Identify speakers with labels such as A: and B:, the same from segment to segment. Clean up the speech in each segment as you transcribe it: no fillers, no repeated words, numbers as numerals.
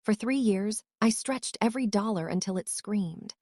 A: For 3 years, I stretched every dollar until it screamed.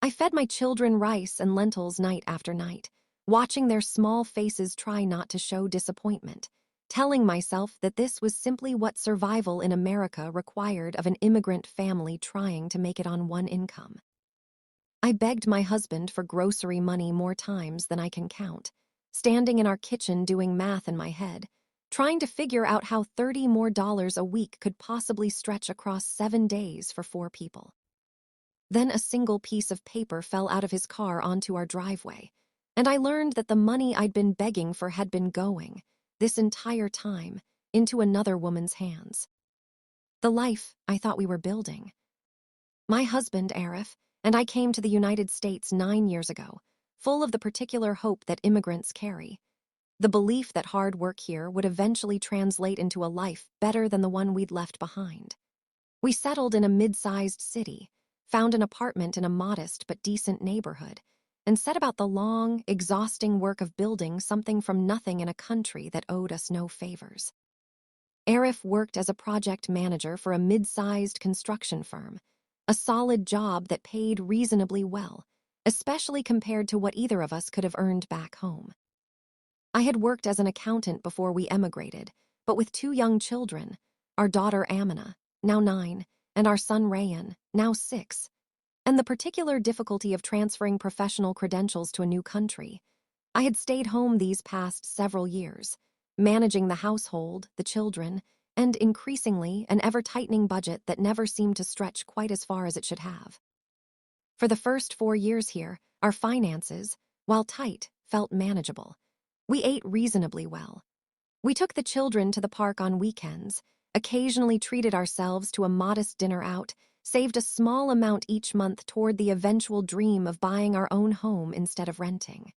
A: I fed my children rice and lentils night after night, watching their small faces try not to show disappointment, telling myself that this was simply what survival in America required of an immigrant family trying to make it on one income. I begged my husband for grocery money more times than I can count, standing in our kitchen doing math in my head, trying to figure out how $30 more a week could possibly stretch across 7 days for 4 people. Then a single piece of paper fell out of his car onto our driveway, and I learned that the money I'd been begging for had been going, this entire time, into another woman's hands. The life I thought we were building. My husband, Arif, and I came to the United States 9 years ago, full of the particular hope that immigrants carry. The belief that hard work here would eventually translate into a life better than the one we'd left behind. We settled in a mid-sized city, found an apartment in a modest but decent neighborhood, and set about the long, exhausting work of building something from nothing in a country that owed us no favors. Arif worked as a project manager for a mid-sized construction firm, a solid job that paid reasonably well, especially compared to what either of us could have earned back home. I had worked as an accountant before we emigrated, but with 2 young children, our daughter Amina, now 9, and our son Rayan, now 6, and the particular difficulty of transferring professional credentials to a new country, I had stayed home these past several years, managing the household, the children, and increasingly an ever-tightening budget that never seemed to stretch quite as far as it should have. For the first 4 years here, our finances, while tight, felt manageable. We ate reasonably well. We took the children to the park on weekends, occasionally treated ourselves to a modest dinner out, saved a small amount each month toward the eventual dream of buying our own home instead of renting.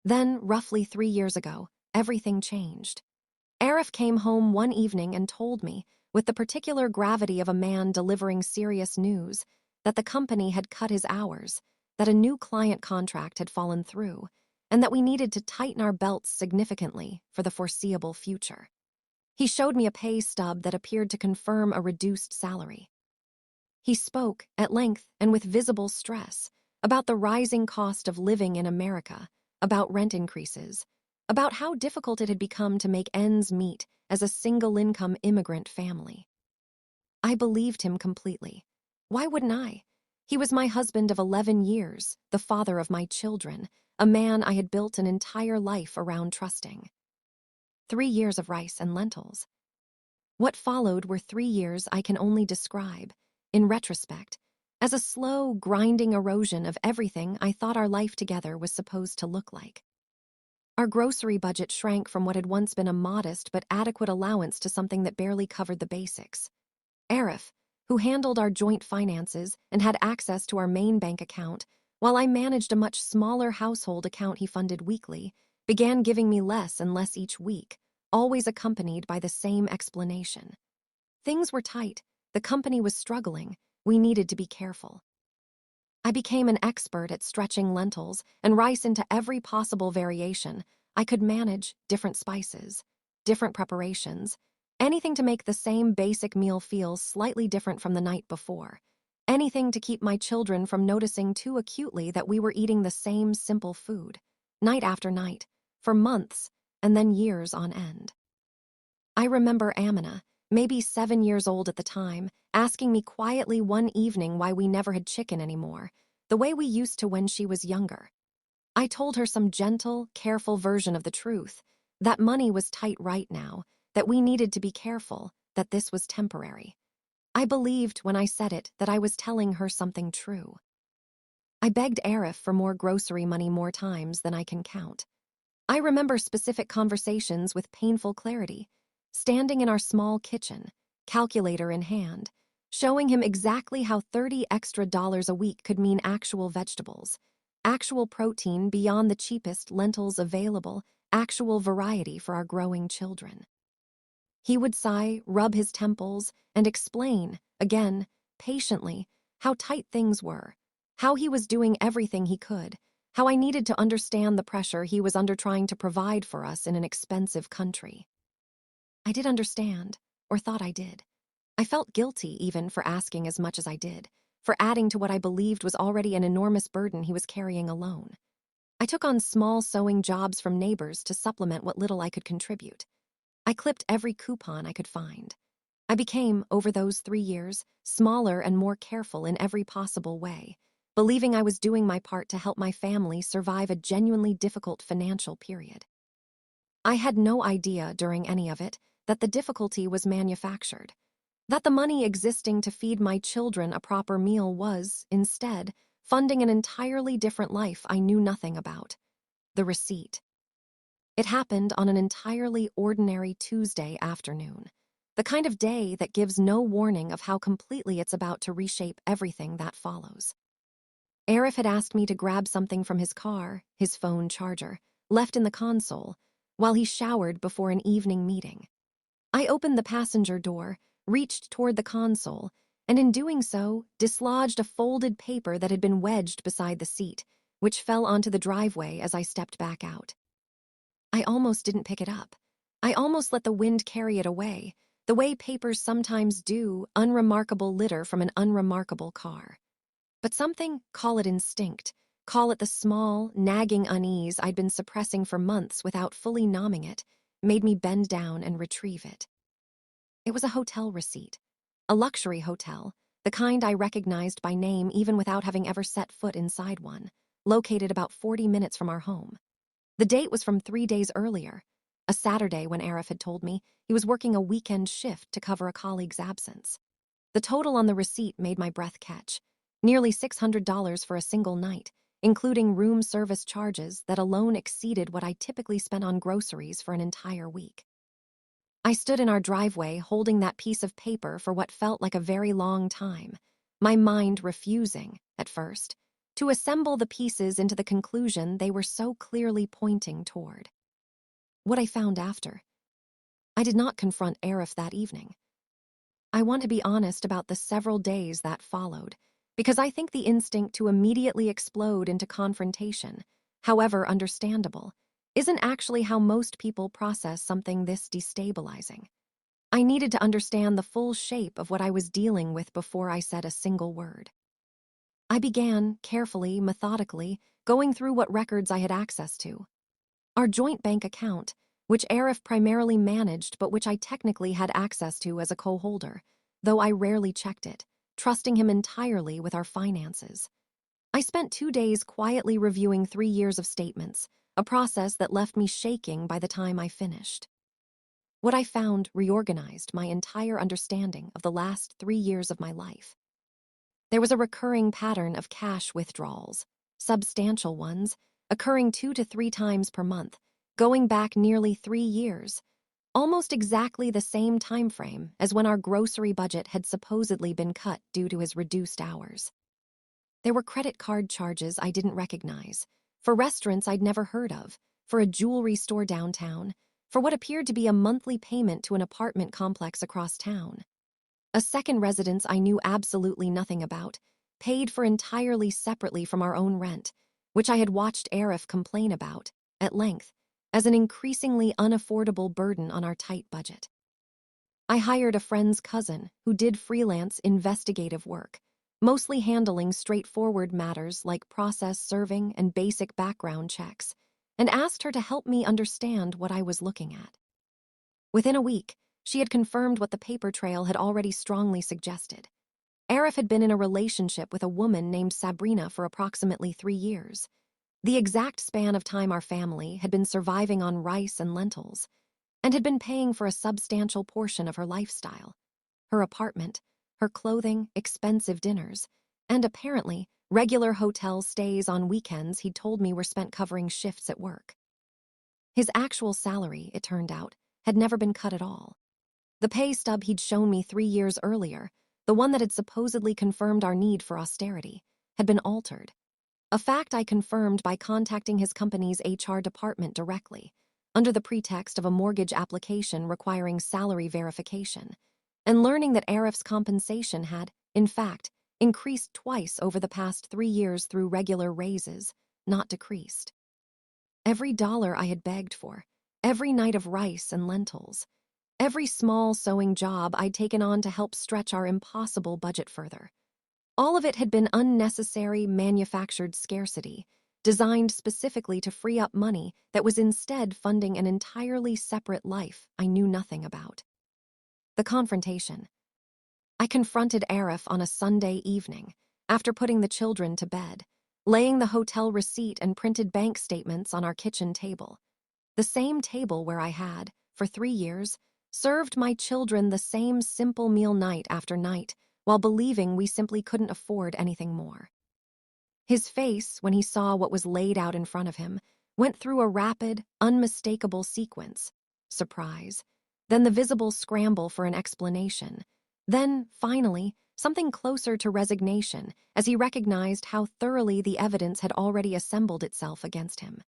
A: Then, roughly 3 years ago, everything changed. Arif came home one evening and told me, with the particular gravity of a man delivering serious news, that the company had cut his hours, that a new client contract had fallen through, and that we needed to tighten our belts significantly for the foreseeable future. He showed me a pay stub that appeared to confirm a reduced salary. He spoke, at length and with visible stress, about the rising cost of living in America, about rent increases, about how difficult it had become to make ends meet as a single-income immigrant family. I believed him completely. Why wouldn't I? He was my husband of 11 years, the father of my children, a man I had built an entire life around trusting. 3 years of rice and lentils. What followed were 3 years I can only describe, in retrospect, as a slow, grinding erosion of everything I thought our life together was supposed to look like. Our grocery budget shrank from what had once been a modest but adequate allowance to something that barely covered the basics. Arif, who handled our joint finances and had access to our main bank account, while I managed a much smaller household account he funded weekly, began giving me less and less each week, always accompanied by the same explanation. Things were tight, the company was struggling, we needed to be careful. I became an expert at stretching lentils and rice into every possible variation. I could manage different spices, different preparations, anything to make the same basic meal feel slightly different from the night before, anything to keep my children from noticing too acutely that we were eating the same simple food, night after night, for months, and then years on end. I remember Amina, maybe 7 years old at the time, asking me quietly one evening why we never had chicken anymore, the way we used to when she was younger. I told her some gentle, careful version of the truth, that money was tight right now, that we needed to be careful, that this was temporary. I believed when I said it that I was telling her something true. I begged Arif for more grocery money more times than I can count. I remember specific conversations with painful clarity, standing in our small kitchen, calculator in hand, showing him exactly how $30 extra a week could mean actual vegetables, actual protein beyond the cheapest lentils available, actual variety for our growing children. He would sigh, rub his temples, and explain, again, patiently, how tight things were, how he was doing everything he could, how I needed to understand the pressure he was under trying to provide for us in an expensive country. I did understand, or thought I did. I felt guilty even for asking as much as I did, for adding to what I believed was already an enormous burden he was carrying alone. I took on small sewing jobs from neighbors to supplement what little I could contribute. I clipped every coupon I could find. I became, over those 3 years, smaller and more careful in every possible way, believing I was doing my part to help my family survive a genuinely difficult financial period. I had no idea during any of it that the difficulty was manufactured, that the money existing to feed my children a proper meal was, instead, funding an entirely different life I knew nothing about: the receipt. It happened on an entirely ordinary Tuesday afternoon, the kind of day that gives no warning of how completely it's about to reshape everything that follows. Arif had asked me to grab something from his car, his phone charger, left in the console, while he showered before an evening meeting. I opened the passenger door, reached toward the console, and in doing so, dislodged a folded paper that had been wedged beside the seat, which fell onto the driveway as I stepped back out. I almost didn't pick it up. I almost let the wind carry it away, the way papers sometimes do, unremarkable litter from an unremarkable car. But something, call it instinct, call it the small, nagging unease I'd been suppressing for months without fully numbing it, made me bend down and retrieve it. It was a hotel receipt, a luxury hotel, the kind I recognized by name even without having ever set foot inside one, located about 40 minutes from our home. The date was from 3 days earlier, a Saturday when Arif had told me he was working a weekend shift to cover a colleague's absence. The total on the receipt made my breath catch: nearly $600 for a single night, including room service charges that alone exceeded what I typically spent on groceries for an entire week. I stood in our driveway holding that piece of paper for what felt like a very long time, my mind refusing, at first, to assemble the pieces into the conclusion they were so clearly pointing toward. What I found after. I did not confront Arif that evening. I want to be honest about the several days that followed, because I think the instinct to immediately explode into confrontation, however understandable, isn't actually how most people process something this destabilizing. I needed to understand the full shape of what I was dealing with before I said a single word. I began, carefully, methodically, going through what records I had access to. Our joint bank account, which Arif primarily managed but which I technically had access to as a co-holder, though I rarely checked it, trusting him entirely with our finances. I spent 2 days quietly reviewing 3 years of statements, a process that left me shaking by the time I finished. What I found reorganized my entire understanding of the last 3 years of my life. There was a recurring pattern of cash withdrawals, substantial ones, occurring 2 to 3 times per month, going back nearly 3 years, almost exactly the same time frame as when our grocery budget had supposedly been cut due to his reduced hours. There were credit card charges I didn't recognize, for restaurants I'd never heard of, for a jewelry store downtown, for what appeared to be a monthly payment to an apartment complex across town. A second residence I knew absolutely nothing about, paid for entirely separately from our own rent, which I had watched Arif complain about, at length, as an increasingly unaffordable burden on our tight budget. I hired a friend's cousin who did freelance investigative work, mostly handling straightforward matters like process serving and basic background checks, and asked her to help me understand what I was looking at. Within a week, she had confirmed what the paper trail had already strongly suggested. Arif had been in a relationship with a woman named Sabrina for approximately 3 years, the exact span of time our family had been surviving on rice and lentils, and had been paying for a substantial portion of her lifestyle: her apartment, her clothing, expensive dinners, and apparently regular hotel stays on weekends he'd told me were spent covering shifts at work. His actual salary, it turned out, had never been cut at all. The pay stub he'd shown me 3 years earlier, the one that had supposedly confirmed our need for austerity, had been altered. A fact I confirmed by contacting his company's HR department directly, under the pretext of a mortgage application requiring salary verification, and learning that Arif's compensation had, in fact, increased twice over the past 3 years through regular raises, not decreased. Every dollar I had begged for, every night of rice and lentils, Every small sewing job I'd taken on to help stretch our impossible budget further. All of it had been unnecessary, manufactured scarcity, designed specifically to free up money that was instead funding an entirely separate life I knew nothing about. The confrontation. I confronted Arif on a Sunday evening, after putting the children to bed, laying the hotel receipt and printed bank statements on our kitchen table. The same table where I had, for 3 years, served my children the same simple meal night after night, while believing we simply couldn't afford anything more. His face, when he saw what was laid out in front of him, went through a rapid, unmistakable sequence. Surprise, then the visible scramble for an explanation, then, finally, something closer to resignation as he recognized how thoroughly the evidence had already assembled itself against him.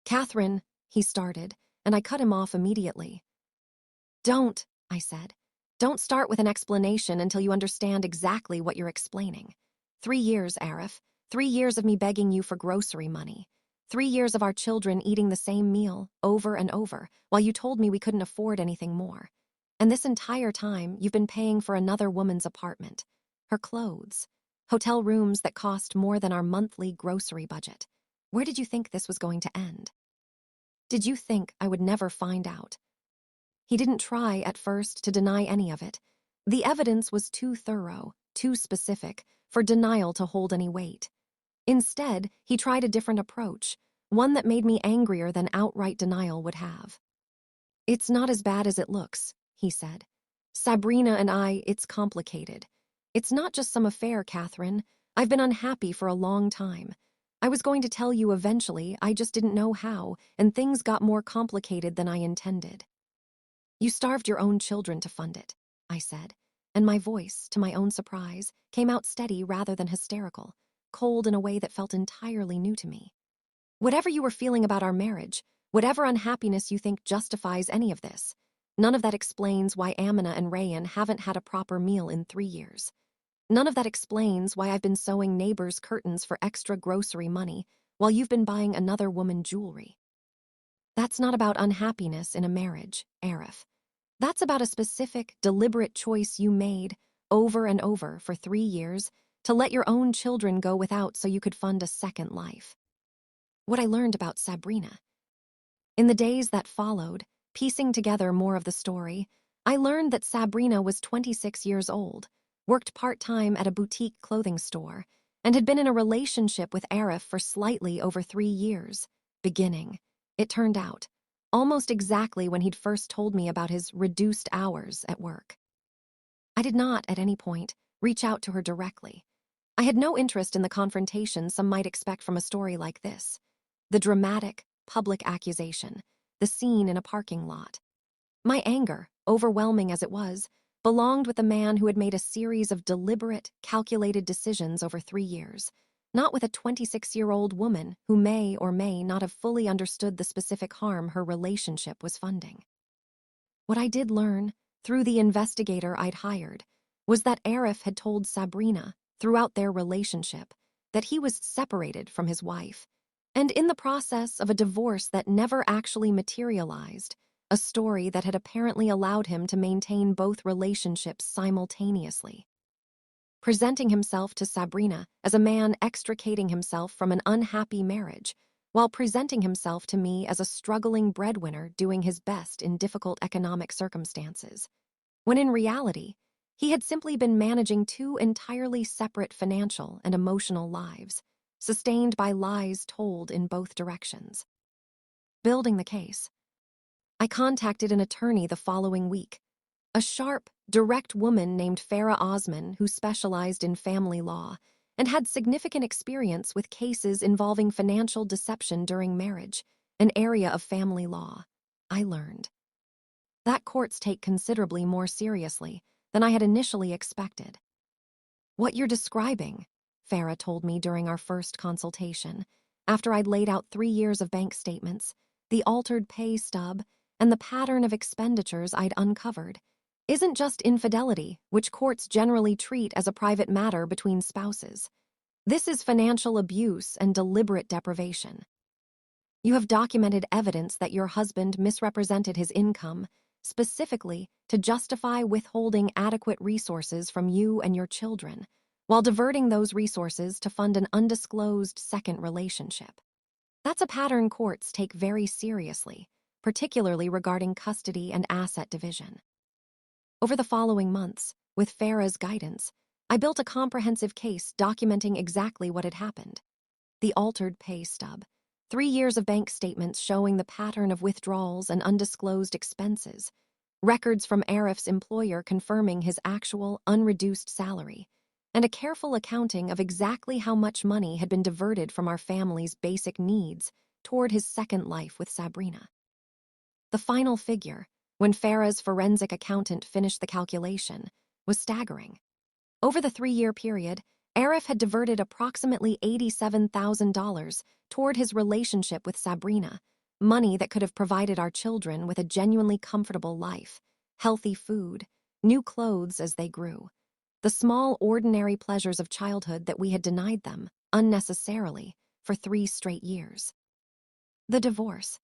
A: "Catherine," he started, and I cut him off immediately. "Don't," I said. "Don't start with an explanation until you understand exactly what you're explaining. 3 years, Arif. 3 years of me begging you for grocery money. 3 years of our children eating the same meal, over and over, while you told me we couldn't afford anything more. And this entire time, you've been paying for another woman's apartment, her clothes, hotel rooms that cost more than our monthly grocery budget. Where did you think this was going to end? Did you think I would never find out?" He didn't try, at first, to deny any of it. The evidence was too thorough, too specific, for denial to hold any weight. Instead, he tried a different approach, one that made me angrier than outright denial would have. "It's not as bad as it looks," he said. "Sabrina and I, it's complicated. It's not just some affair, Catherine. I've been unhappy for a long time. I was going to tell you eventually, I just didn't know how, and things got more complicated than I intended." "You starved your own children to fund it," I said, and my voice, to my own surprise, came out steady rather than hysterical, cold in a way that felt entirely new to me. "Whatever you were feeling about our marriage, whatever unhappiness you think justifies any of this, none of that explains why Amina and Rayan haven't had a proper meal in 3 years. None of that explains why I've been sewing neighbors' curtains for extra grocery money while you've been buying another woman jewelry. That's not about unhappiness in a marriage, Arif. That's about a specific, deliberate choice you made, over and over for 3 years, to let your own children go without so you could fund a second life." What I learned about Sabrina. In the days that followed, piecing together more of the story, I learned that Sabrina was 26 years old, worked part-time at a boutique clothing store, and had been in a relationship with Arif for slightly over 3 years, beginning, it turned out, almost exactly when he'd first told me about his reduced hours at work. I did not, at any point, reach out to her directly. I had no interest in the confrontation some might expect from a story like this. The dramatic, public accusation, the scene in a parking lot. My anger, overwhelming as it was, belonged with a man who had made a series of deliberate, calculated decisions over 3 years, not with a 26-year-old woman who may or may not have fully understood the specific harm her relationship was funding. What I did learn, through the investigator I'd hired, was that Arif had told Sabrina, throughout their relationship, that he was separated from his wife, and in the process of a divorce that never actually materialized, a story that had apparently allowed him to maintain both relationships simultaneously. Presenting himself to Sabrina as a man extricating himself from an unhappy marriage, while presenting himself to me as a struggling breadwinner doing his best in difficult economic circumstances, when in reality, he had simply been managing 2 entirely separate financial and emotional lives, sustained by lies told in both directions. Building the case. I contacted an attorney the following week, a sharp, direct woman named Farah Osman who specialized in family law and had significant experience with cases involving financial deception during marriage, an area of family law, I learned. That courts take considerably more seriously than I had initially expected. "What you're describing," Farah told me during our first consultation, after I'd laid out 3 years of bank statements, the altered pay stub, and the pattern of expenditures I'd uncovered, isn't just infidelity, which courts generally treat as a private matter between spouses. This is financial abuse and deliberate deprivation. You have documented evidence that your husband misrepresented his income, specifically to justify withholding adequate resources from you and your children, while diverting those resources to fund an undisclosed second relationship. That's a pattern courts take very seriously, particularly regarding custody and asset division. Over the following months, with Farah's guidance, I built a comprehensive case documenting exactly what had happened. The altered pay stub, 3 years of bank statements showing the pattern of withdrawals and undisclosed expenses, records from Arif's employer confirming his actual, unreduced salary, and a careful accounting of exactly how much money had been diverted from our family's basic needs toward his second life with Sabrina. The final figure, when Farah's forensic accountant finished the calculation, was staggering. Over the 3-year period, Arif had diverted approximately $87,000 toward his relationship with Sabrina, money that could have provided our children with a genuinely comfortable life, healthy food, new clothes as they grew, the small, ordinary pleasures of childhood that we had denied them, unnecessarily, for 3 straight years. The divorce.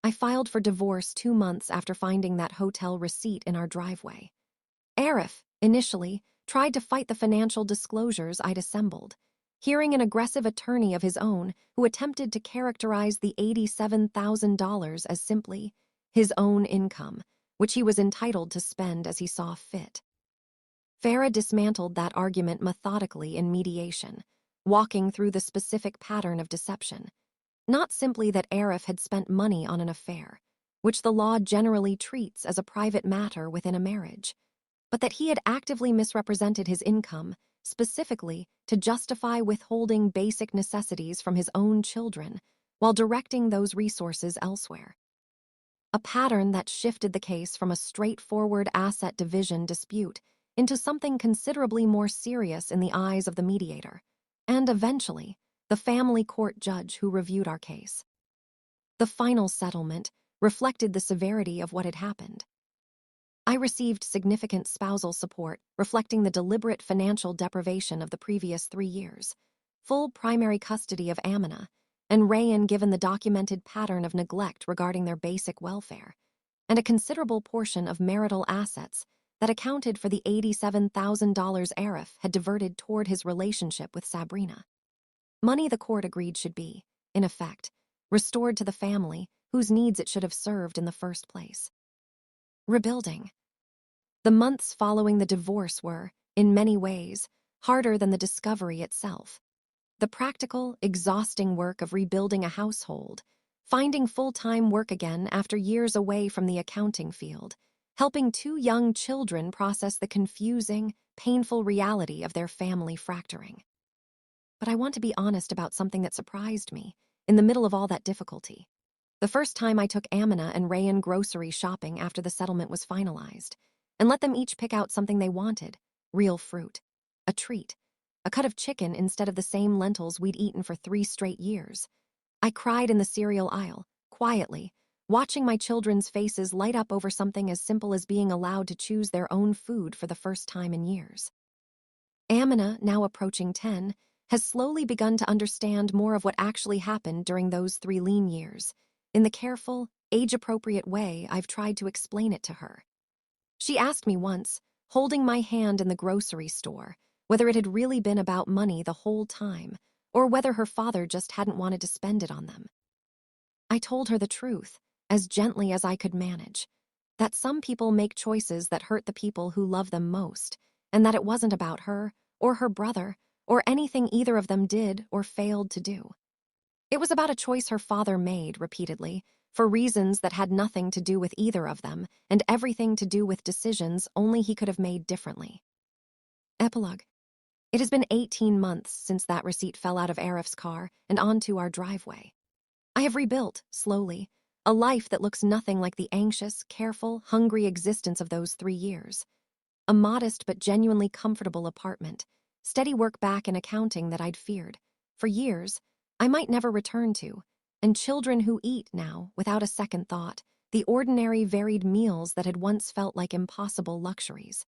A: I filed for divorce 2 months after finding that hotel receipt in our driveway. Arif, initially, tried to fight the financial disclosures I'd assembled, hearing an aggressive attorney of his own who attempted to characterize the $87,000 as simply his own income, which he was entitled to spend as he saw fit. Farah dismantled that argument methodically in mediation, walking through the specific pattern of deception. Not simply that Arif had spent money on an affair, which the law generally treats as a private matter within a marriage, but that he had actively misrepresented his income, specifically to justify withholding basic necessities from his own children while directing those resources elsewhere. A pattern that shifted the case from a straightforward asset division dispute into something considerably more serious in the eyes of the mediator, and eventually, the family court judge who reviewed our case. The final settlement reflected the severity of what had happened. I received significant spousal support, reflecting the deliberate financial deprivation of the previous 3 years, full primary custody of Amina, and Rayan given the documented pattern of neglect regarding their basic welfare, and a considerable portion of marital assets that accounted for the $87,000 Arif had diverted toward his relationship with Sabrina. Money the court agreed should be, in effect, restored to the family whose needs it should have served in the first place. Rebuilding. The months following the divorce were, in many ways, harder than the discovery itself. The practical, exhausting work of rebuilding a household, finding full-time work again after years away from the accounting field, helping 2 young children process the confusing, painful reality of their family fracturing. But I want to be honest about something that surprised me in the middle of all that difficulty. The first time I took Amina and Rayan grocery shopping after the settlement was finalized, and let them each pick out something they wanted, real fruit, a treat, a cut of chicken instead of the same lentils we'd eaten for 3 straight years. I cried in the cereal aisle, quietly, watching my children's faces light up over something as simple as being allowed to choose their own food for the first time in years. Amina, now approaching 10, has slowly begun to understand more of what actually happened during those 3 lean years, in the careful, age-appropriate way I've tried to explain it to her. She asked me once, holding my hand in the grocery store, whether it had really been about money the whole time, or whether her father just hadn't wanted to spend it on them. I told her the truth, as gently as I could manage, that some people make choices that hurt the people who love them most, and that it wasn't about her, or her brother, or anything either of them did or failed to do. It was about a choice her father made repeatedly, for reasons that had nothing to do with either of them, and everything to do with decisions only he could have made differently. Epilogue. It has been 18 months since that receipt fell out of Arif's car and onto our driveway. I have rebuilt, slowly, a life that looks nothing like the anxious, careful, hungry existence of those 3 years. A modest but genuinely comfortable apartment, steady work back in accounting that I'd feared, for years, I might never return to, and children who eat now, without a second thought, the ordinary varied meals that had once felt like impossible luxuries.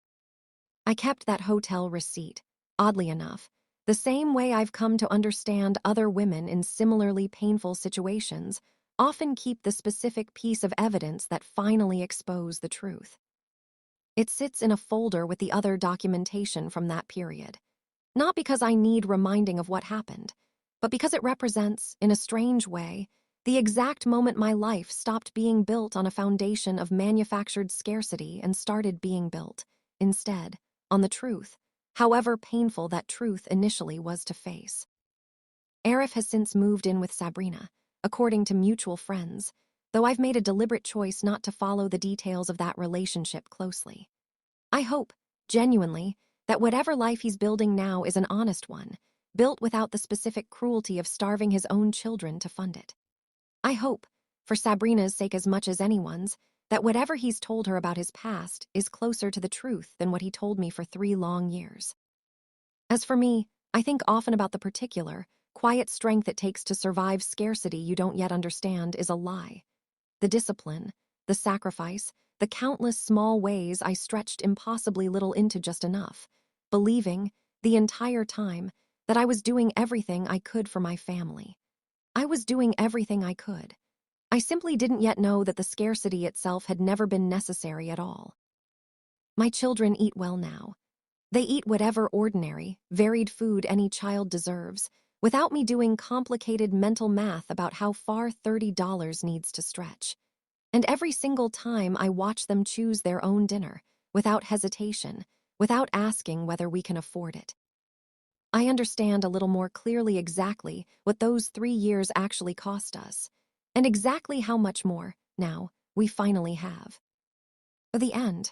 A: I kept that hotel receipt, oddly enough, the same way I've come to understand other women in similarly painful situations, often keep the specific piece of evidence that finally expose the truth. It sits in a folder with the other documentation from that period. Not because I need reminding of what happened, but because it represents, in a strange way, the exact moment my life stopped being built on a foundation of manufactured scarcity and started being built, instead, on the truth, however painful that truth initially was to face. Arif has since moved in with Sabrina, according to mutual friends, though I've made a deliberate choice not to follow the details of that relationship closely. I hope, genuinely, that whatever life he's building now is an honest one, built without the specific cruelty of starving his own children to fund it. I hope, for Sabrina's sake as much as anyone's, that whatever he's told her about his past is closer to the truth than what he told me for 3 long years. As for me, I think often about the particular, quiet strength it takes to survive scarcity you don't yet understand is a lie. The discipline, the sacrifice, the countless small ways I stretched impossibly little into just enough, believing, the entire time, that I was doing everything I could for my family. I was doing everything I could. I simply didn't yet know that the scarcity itself had never been necessary at all. My children eat well now. They eat whatever ordinary, varied food any child deserves, without me doing complicated mental math about how far $30 needs to stretch. And every single time I watch them choose their own dinner, without hesitation, without asking whether we can afford it. I understand a little more clearly exactly what those 3 years actually cost us, and exactly how much more, now, we finally have. The end.